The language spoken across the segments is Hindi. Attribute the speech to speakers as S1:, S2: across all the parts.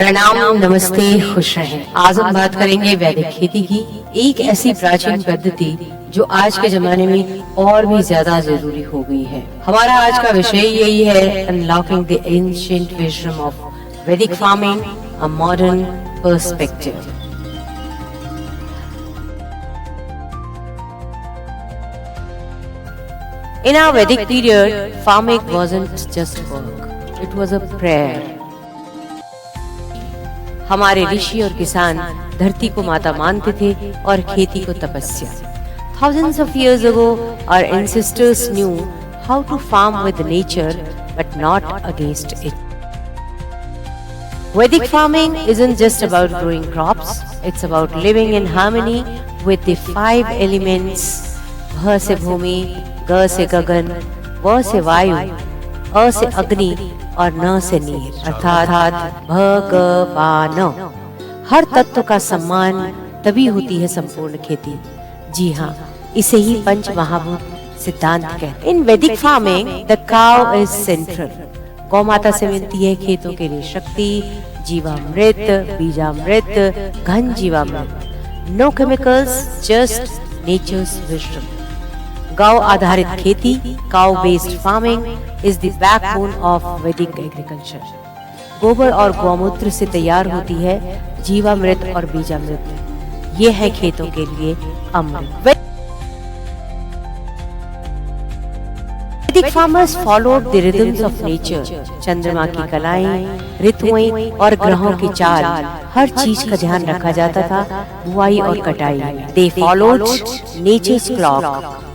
S1: प्रणाम, नमस्ते, खुश रहें। आज हम बात करेंगे वैदिक खेती की, एक ऐसी प्राचीन पद्धति जो आज के जमाने में और भी ज्यादा जरूरी हो गई है। हमारा आज का विषय यही है, unlocking the ancient wisdom of Vedic farming, a modern perspective. In our Vedic period, farming wasn't just work; it was a prayer. हमारे ऋषि और किसान धरती को माता मानते थे और खेती को तपस्या। Thousands of years ago, our ancestors knew how to farm with nature, but not against it. Vedic farming isn't just about growing crops; it's about living in harmony with the 5 elements: भ से भूमि, ग से गगन, व से वायु, अ से अग्नि और न से नीर, अर्थात भ ग पा न। हर तत्व का सम्मान तभी होती है संपूर्ण खेती। जी हाँ, इसे ही पंच महाभूत सिद्धांत कहते हैं। इन वैदिक farming the cow is central. गौ माता से मिलती है खेतों के लिए शक्ति, जीवामृत, बीजामृत, घन जीवामृत। No chemicals, just nature's wisdom. गौ आधारित खेती, cow based farming is the backbone of Vedic agriculture. गोबर और गौमूत्र से तैयार होती है जीवामृत और बीजामृत। ये है खेतों के लिए अमृत। Vedic farmers followed the rhythms of nature. चंद्रमा की कलाएं, ऋतुएं और ग्रहों की चाल, हर चीज का ध्यान रखा जाता था बुआई और कटाई। They followed nature's clock,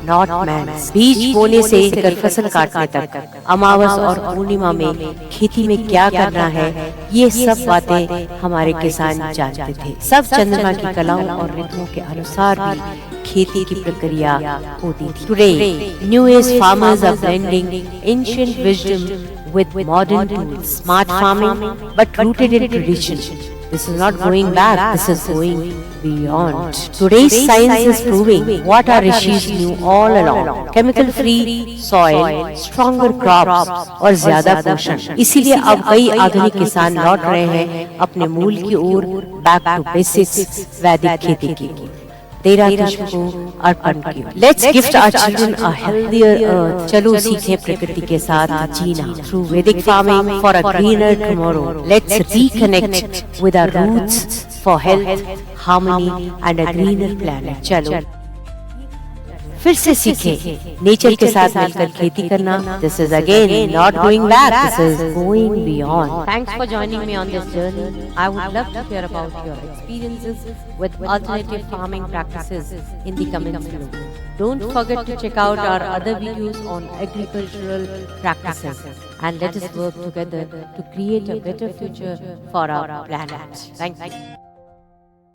S1: not man's. बीज बोने से लेकर फसल काटने तक, अमावस और पूर्णिमा में खेती में क्या करना है, ये सब बातें हमारे किसान जानते थे। सब चंद्रमा की कलाओं और ऋतुओं के अनुसार भी खेती की प्रक्रिया होती थी। Today, new age farmers are blending ancient wisdom with modern tools. Smart farming, but rooted in tradition. This is not going back, this is going beyond. Today's science is proving what our rishis knew all along. Chemical-free soil, stronger crops और ज्यादा पोषण। इसीलिए अब कई आधुनिक किसान लौट रहे हैं अपने मूल की ओर, बैक टू बेसिक्स, वैदिक खेती की। तेरा तुझको अर्पण किया। Let's gift our children a healthier earth. चलो सीखें प्रकृति के साथ जीना। Through Vedic farming for a greener tomorrow. Let's reconnect with our roots for health, harmony and a greener planet. चलो फिर से सीखें नेचर के साथ मिलकर खेती करना। This is again not going back, this is going beyond. Thanks for joining me on this journey. I would love to hear about your experiences with alternative farming practices in the comments below. Don't forget to check out our other videos on agricultural practices and let us work together to create a better future for our planet. Thank you.